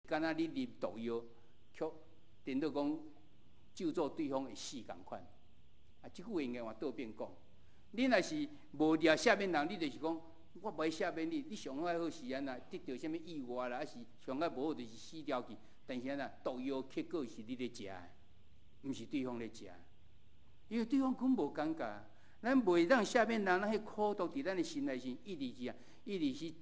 敢若你入毒药，却颠倒讲就做对方的死共款。啊，即句话应该换倒变讲。你若是无掠下面人，你就是讲，我袂下面你，你上爱好是安那得到什么意外啦，还是上爱无好就是死掉去。但是安那毒药结果是你咧食的，毋是对方咧食。因为对方根本无感觉，咱袂当下面人，咱迄苦毒伫咱的心内心，一直是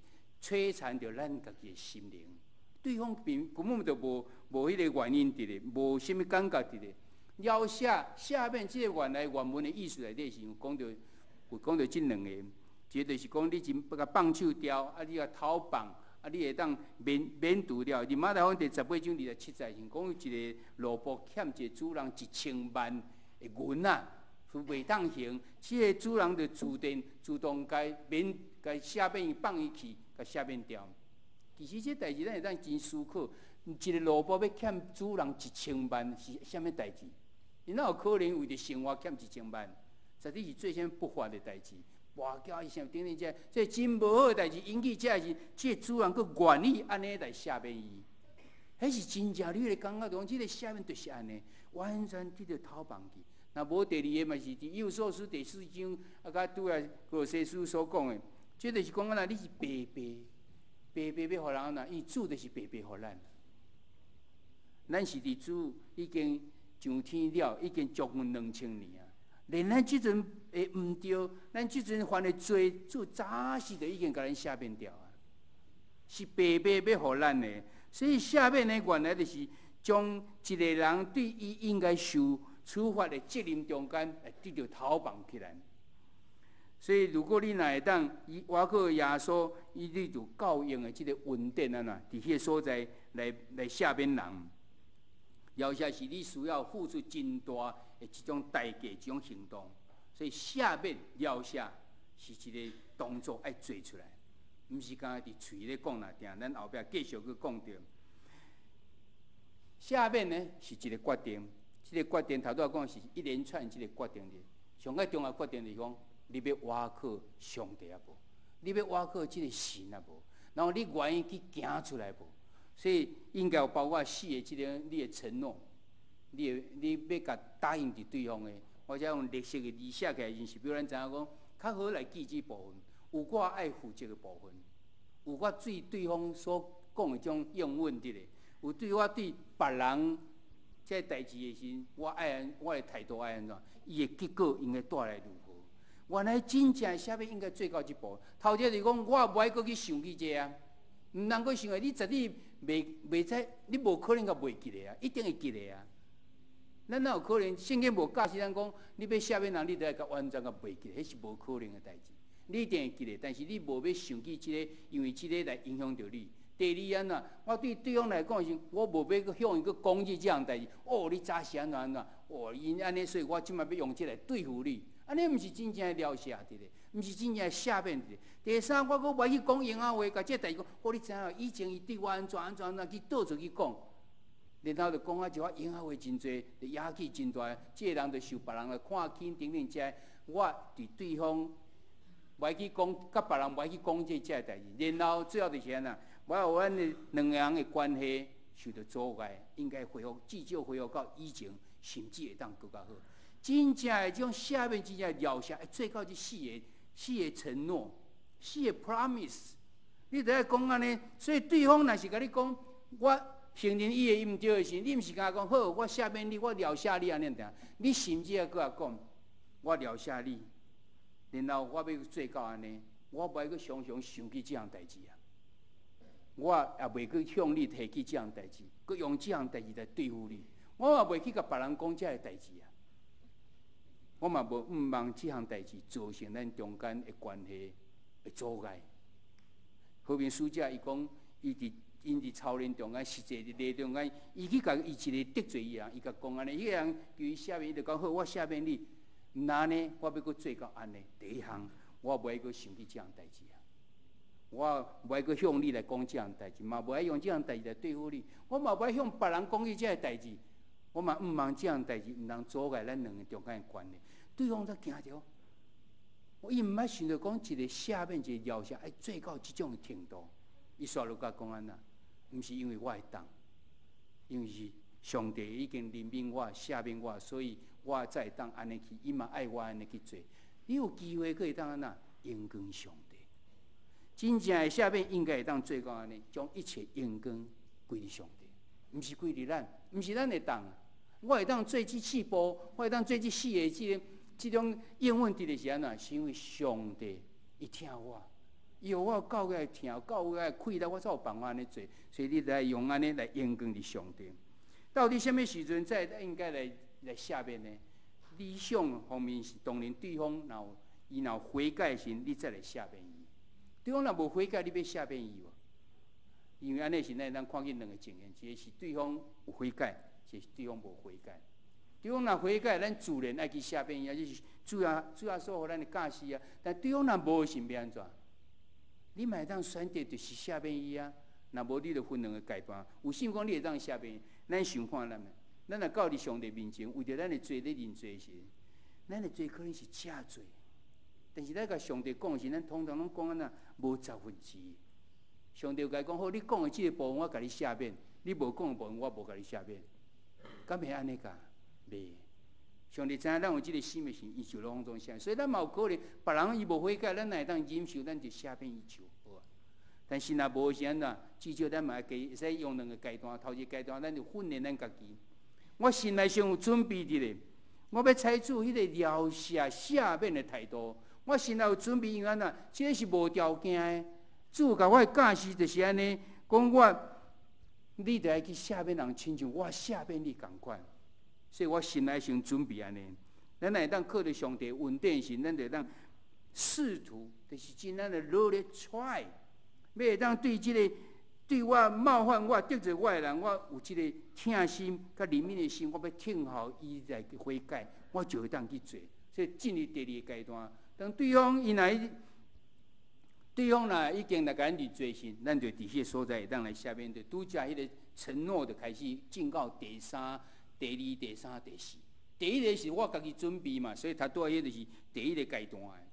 摧残着咱家己的心灵。对方根本就无迄个原因伫咧，无什么感觉伫咧。要下面即个原来原文的意思内底是有讲到即两个，一个就是讲你真甲放手掉，啊你甲偷放，啊你会当免除了。伫马太福音第18章27节是讲有一个萝卜欠一个主人1000万的银啊，是袂当还，即个主人就自动甲下面放伊去，甲下面掉。其实这代志咱会当真思考，一个萝卜要欠主人1000万是啥物代志？伊哪有可能为着生活欠1000万？实际是最先不法的代志。外交伊想等等这真无好的代志，引起这是这主人佫愿意安尼来下面伊，迄是真正你会感觉到，这个下面就是安尼，完全伫着偷放去。那无第二个嘛是伫以弗所书第4章啊，甲拄来哥罗西书所讲的，这就是讲啊，你是白要互人安那，伊主就是白互咱。咱是伫主已经上天了，已经足阮2000年啊。连咱即阵会毋对，咱即阵犯的罪，主早时就已经甲咱赦免掉啊。是白要互咱的，所以赦免的原来就是将一个人对伊应该受处罚的责任中间，得到逃放起来。所以，如果你若会当挖靠耶稣，伊你就教用的即个恩典啊呐，伫迄个所在来赦免人。要下是你需要付出真大的一种代价、一种行动，所以赦免要下是一个动作要做出来，毋是干伫嘴咧讲啦，定咱后壁继续去讲着。赦免呢是一个决定，这个决定头拄讲是一连串这个决定的，上个重要决定就是讲，你要倚靠上帝啊无？你要倚靠这个神啊无？然后你愿意去行出来无？所以应该有包括4个即个你的承诺，你要甲答应伫对方的，或者用绿色的字写起来，就是比如咱知影讲，较好来记这部分，有我爱负责的部分，有我对方所讲的种用稳伫咧，有我对别人这代志的时，我的态度爱安怎，伊的结果应该带来如何？原来真正下面应该做到这步，头一就是讲，我无爱搁去想起这啊。毋通阁想诶，你绝对袂使，你无可能甲袂记咧啊，一定会记咧啊。咱哪有可能？圣经无教示咱讲，你要赦免人，你得甲完全甲袂记，迄是无可能诶代志。你一定会记咧，但是你无要想起即个，因为即个来影响着你。第二安怎？我对对方来讲是，我无要去向伊去攻击即样代志。哦，你早是安怎？哦，因安尼，所以我即摆要用即来对付你。安尼毋是真正诶了解伫咧，毋是真正诶赦免伫咧。第三，我佫袂去讲闲话，甲即代志讲，哦，你知影，以前伊对我安怎去倒出去讲，然后就讲啊一寡闲话真侪，就压起真大，即个人就受别人来看轻等等遮，我伫对方袂去讲，甲别人袂去讲即个代志，然后最后就是安那，我有阮的两个人的关系受到阻碍，应该恢复，至少恢复到以前，甚至会当更较好。真正的这种下面真正了下，最高这4个承诺，4个 promise， 你得要讲安尼。所以对方若是甲你讲，我承认伊的毋对的时，你毋是甲讲好，我下面你，我了下你安尼定，你甚至要搁讲，我了下你，然后我要做到安尼，我袂去常常想起这样代志啊，我也袂去向你提起这样代志，佮用这样代志来对付你，我也袂去甲别人讲这个代志啊。我嘛无毋望即项代志造成咱中间的关系的阻碍。和平使者伊讲，因伫操练中间，实际伫内中间，伊去甲伊一个得罪伊人，伊甲讲安尼，迄个人叫伊赦免，伊就讲好，我赦免你。毋然呢，我要搁做到安尼。第一项，我袂搁想起即项代志啊。我袂搁向你来讲即项代志，嘛袂用即项代志来对付你。我嘛袂向别人讲起即个代志。我嘛毋望即项代志毋通阻碍咱两个中间的关系。对方才惊着，伊毋捌想着讲一个赦免一个了下，爱做到即种程度。伊煞落甲讲安那，毋是因为我会当，因为是上帝已经怜悯我、赦免我，所以我才会当安尼去，伊嘛爱我安尼去做。你有机会可以当安那荣光上帝，真正的赦免应该会当做到安尼，将一切荣光归于上帝，毋是归于咱，毋是咱会当。我会当做这四步，我会当做这四个这种应问题的是安怎？是因为上帝伊听我，伊互我教会来听，教会来开导，我才有办法安尼做。所以你来用安尼来荣光伫上帝。到底什么时阵才应该来赦免呢？理想方面是当然对方若悔改时，你再来赦免伊。对方若无悔改，你要赦免伊无？因为安尼是咱看见两个情形，一个是对方有悔改。是对方无悔改，对方若悔改，咱自然爱去赦免伊啊，这是主要所互咱的教示啊。但对方若无是要安怎？你嘛会当选择就是赦免伊啊。若无你就分两个阶段，有信讲你会当赦免伊，咱想看咱若到伫上帝面前，为着咱的罪咧认罪时，咱的罪可能是假罪，但是咱甲上帝讲时，咱通常拢讲安那无10分之一。上帝甲伊讲好，你讲的这个部分我甲你赦免，你无讲的部分我无甲你赦免。敢会安尼甲？袂。上帝知影咱有即个生命性，伊就拢总赦。所以咱嘛有可能，别人伊无悔改，咱会当忍受，咱就赦免伊就好啊。但是若无是安怎？至少咱嘛会使用两个阶段。头一个阶段，咱就训练咱家己。我心内先有准备伫咧，我要采取迄个饶赦、赦免的态度。我心内有准备，因为安怎？即个是无条件的。主甲我的教示就是安尼，讲我。你得爱去赦免人，亲像我赦免你共款。所以我心内先准备安尼。咱会当靠着上帝稳定性，咱就当试图，就是真咱的努力 try， 要会当对这个对我冒犯我、得罪我的人，我有这个疼心、甲怜悯的心，我要听候伊来悔改，我就会当去做。所以进入第二个阶段，当对方若已经来甲咱认罪时，咱就伫迄个所在会当来下面，就拄则迄个承诺就开始进到第3、第2、第3、第4。第一个是我家己准备嘛，所以他拄迄就是第一个阶段的。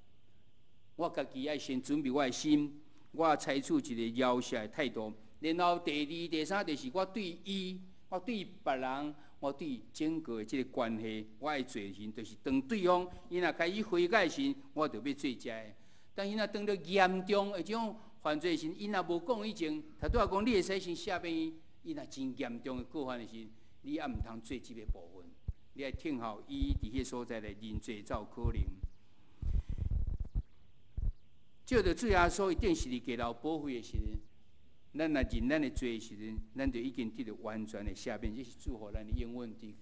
我家己爱先准备我的心，我采取一个饶恕的态度，然后第2、第3、第4，我对伊，我对别人，我对整个的这个关系，我爱做时，就是当对方伊若开始悔改时，我就要做遮的。但是若当到严重的这种犯罪时，伊若无讲以前，他拄仔讲你会使先赦免伊，伊若真严重的过犯的时，你也毋通做这个部分，你爱听候伊伫迄个所在来认罪才有可能。照着主耶稣一定是伫基督保护的时阵，咱若认咱的罪的时阵，咱就已经得到完全的赦免，这是祝福咱的应允伫。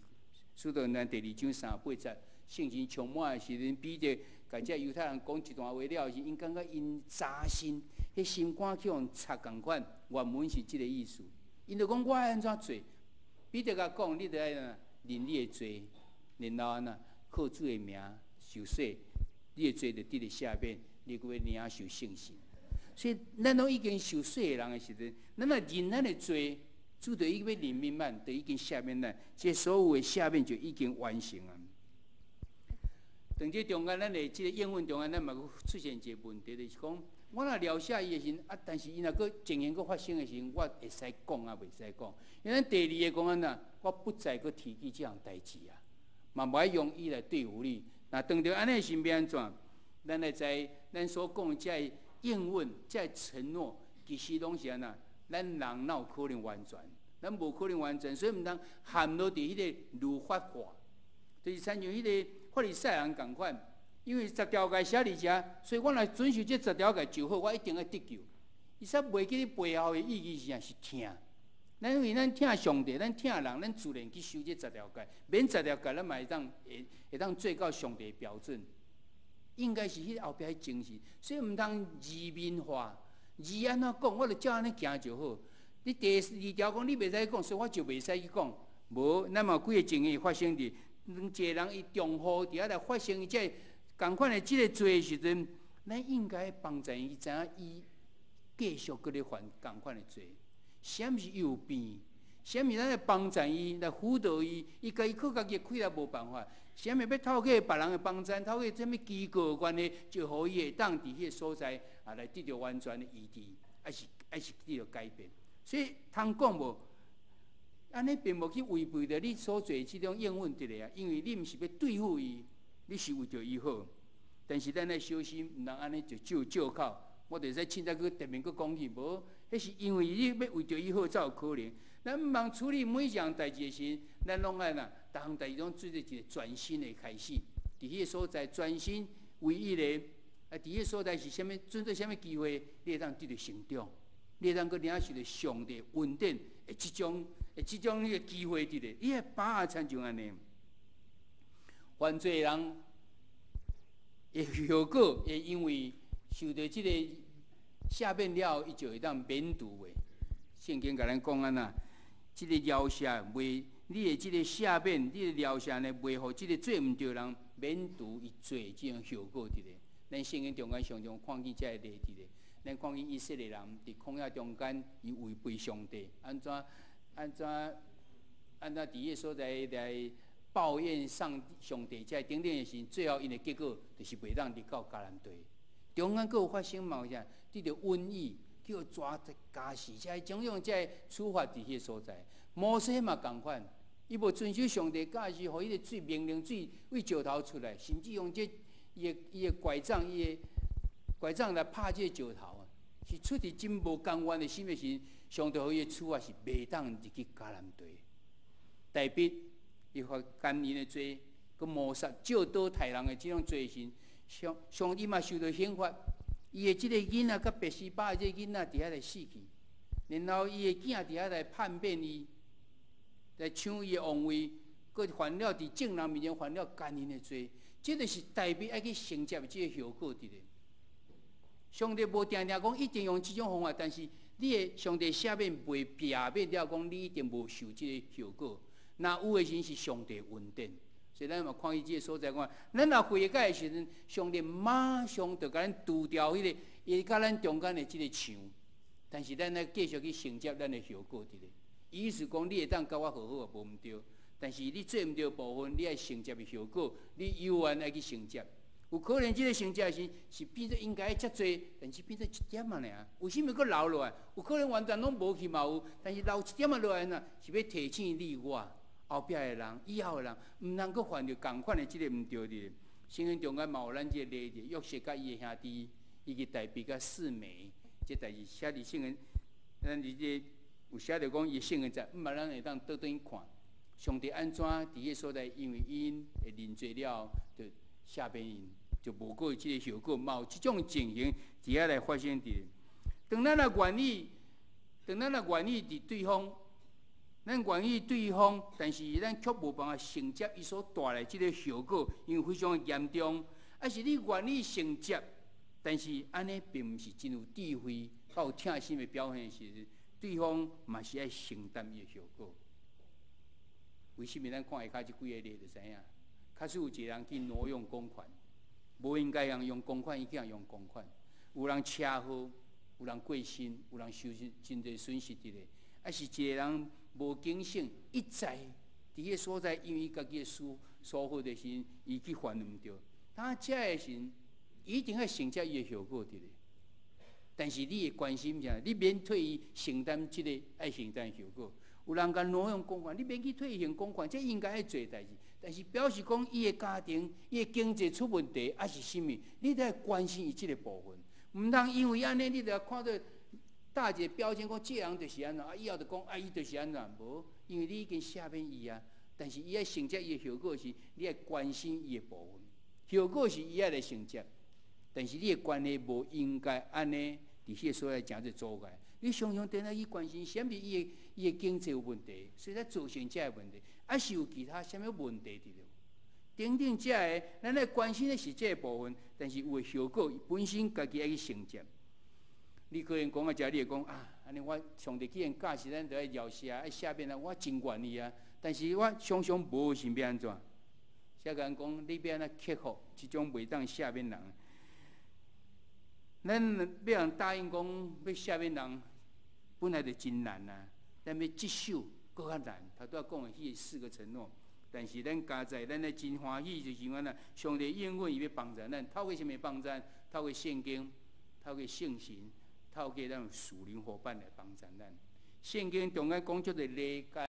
使徒咱第2章3、8节，圣经充满的时阵，彼得甲这犹太人讲一段话了时，因感觉因扎心，迄心肝去互插共款。原文是即个意思。因就讲我爱安怎做？彼得甲讲，你得爱认你的罪，然后安那靠主的名受洗，你的罪就得到赦免，你个要领受圣神。所以咱拢已经受洗的人的时阵，咱若认咱的罪。主就已经要怜悯咱，就已经赦免咱，这所有的赦免就已经完成了。当这中间，咱的这个应允中间，咱嘛出现一个问题，就是讲，我若饶赦伊的时，但是伊若个情形个发生的时，我会使讲啊，袂使讲。因为咱第2个讲安那，我不再个提起这样代志啊，嘛无爱用伊来对付你。那当着安尼是要安怎？咱来知咱所讲的这应允、这承诺，其实拢是安那。咱人哪有可能完全？咱无可能完全，所以毋通含落伫迄个律法化，就是参像迄个法利赛人共款。因为10条诫写伫遮，所以我若遵守这10条诫就好，我一定要得救。伊煞袂记你背后的意义是啥？是听。咱因为咱听上帝，咱听人，咱自然去守这10条诫。免10条诫，咱嘛会当做到上帝的标准。应该是迄后壁迄精神，所以毋通字面化。字安怎讲，我就照安尼行就好。你第2条讲你袂使讲，所以我就袂使去讲。无，咱嘛有几个情形发生伫，一个人伊重复伫遐来发生这共款的即个罪的时阵，咱应该帮助伊知影伊继续搁咧犯共款的罪。啥物是诱变？啥物咱来帮助伊来辅导伊？伊家己靠家己开也无办法。啥物要透过别人的帮助，透过什物机构的关系，就互伊会当伫迄个所在啊来得到完全的医治，还是得到改变。所以通讲无，安尼并无去违背着你所做即种应允伫咧啊，因为你毋是要对付伊，你是为着伊好。但是咱来小心，毋通安尼就借口。我著使凊彩去特别去讲去，无，迄是因为你要为着伊好才有可能。咱毋通处理每一样代志的时，咱拢爱呐，逐项代志拢做做一个专心的开始。伫迄个所在专心唯一的，伫迄个所在是啥物？准做啥物机会，你会当得到成长，你会当去领受着上帝稳定的即种迄个机会伫咧，你会把握参像安尼。犯罪人的后果会因为受到即个赦免了，伊就会当免除的。圣经甲咱讲安那，即个饶赦袂，你的即个赦免，你的饶赦呢，袂互即个做毋对人免除伊做即种后果伫咧。咱圣经中间常常看见遮个例伫咧，咱看见以色列人伫曠野中间，伊违背上帝，安怎伫迄个所在来抱怨上帝遮等等的时，最后因的结果就是袂当入到迦南地。中间佫有发生嘛？啥？得着瘟疫，叫抓家死，遮种种遮处罚伫迄个所在。摩西嘛共款，伊无遵守上帝教示，互伊个水命令水为石头出来，甚至用伊个拐杖来拍这个石头啊，是出于真无甘愿的心的时，上帝互伊个处罚是袂当入去迦南地。大笔伊发奸淫的罪，佮谋杀、照刀杀人的即种罪行。上帝嘛受到刑罚，伊的即个囡仔甲拔示巴的即个囡仔伫遐来死去，然后伊的囝伫遐来叛变伊，来抢伊的王位，佮犯了伫众人面前犯了奸淫的罪，这就是代表爱去承接即个后果伫咧。上帝无定定讲一定用即种方法，但是你的上帝赦免袂避免了讲你一定无受即个后果。若有的时是上帝恩典。所以咱嘛看伊即个所在，看咱若悔改的时阵，上帝马上就甲咱除掉迄个伊甲咱中间的即个墙，但是咱来继续去承接咱的后果伫咧。意思讲，你会当甲我好好也无毋对，但是你做毋对部分，你爱承接的后果，你有缘爱去承接。有可能即个承接是变做应该遮多，但是变做一点啊尔。为什么佫留落来？有可能完全拢无去嘛有，但是留一点落来呐，是要提醒你我。后壁的人，以后的人，毋通阁犯着共款的即个毋对的。圣经中间嘛有咱即个例子，约瑟甲伊的兄弟，伊个代笔甲四枚，即代志写伫圣经，咱伫即有写着讲伊圣经在，毋嘛咱会当倒转去看，上帝安怎伫迄个所在，因为因会认罪了，就赦免因，就无过即个后果，嘛有即种情形伫遐来发生伫。当咱若愿意伫对方。咱愿意对方，但是咱却无办法承接伊所带来即个后果，因为非常严重。还是你愿意承接，但是安尼并毋是真有智慧、较有疼心的表现时，对方嘛是爱承担伊的后果。为什么咱看下骹即几个例就知影？假使有一个人去挪用公款，无应该用公款，伊竟然用公款，有人车祸，有人过身，有人受真侪损失伫咧，还是一个人。无警醒，一再伫迄个所在，因为伊家己的疏忽的时，伊去犯毋对。他遮的时，一定要承接伊的后果伫咧。但是你会关心啥？你免退伊承担即个爱承担后果。有人甲挪用公款，你免去退还公款，这应该要做代志。但是表示讲伊的家庭、伊的经济出问题，还是甚物，你得关心伊即个部分。毋通因为安尼，你着看到。打一个标签，讲这人就是安怎，以后就讲伊就是安怎，无，因为你已经赦免伊啊。但是伊爱承接伊的后果时，你爱关心伊的部分，后果是伊爱来承接，但是你的关系无应该安尼伫迄个所在诚侪阻碍。你常常等下去关心，啥物伊的经济有问题，所以才造成这个问题，还是有其他啥物问题伫咧？等等这个，咱来关心的是这个部分，但是有的后果本身家己爱去承接。你可能讲啊，遮你会讲啊，安尼我上帝既然教示咱，就爱饶赦，爱赦免啊，我真愿意啊。但是我常常无是要安怎？遮个人讲，你要安怎克服即种袂当赦免人？咱要人答应讲要赦免人，本来就真难啊。咱要接受搁较难。头拄仔讲的迄4个承诺，但是咱加在咱咧真欢喜，就是安那上帝应允伊要帮助咱，透过啥物帮助？透过圣经，透过圣神。透过咱属灵伙伴来帮助咱，圣经中间讲出的礼解。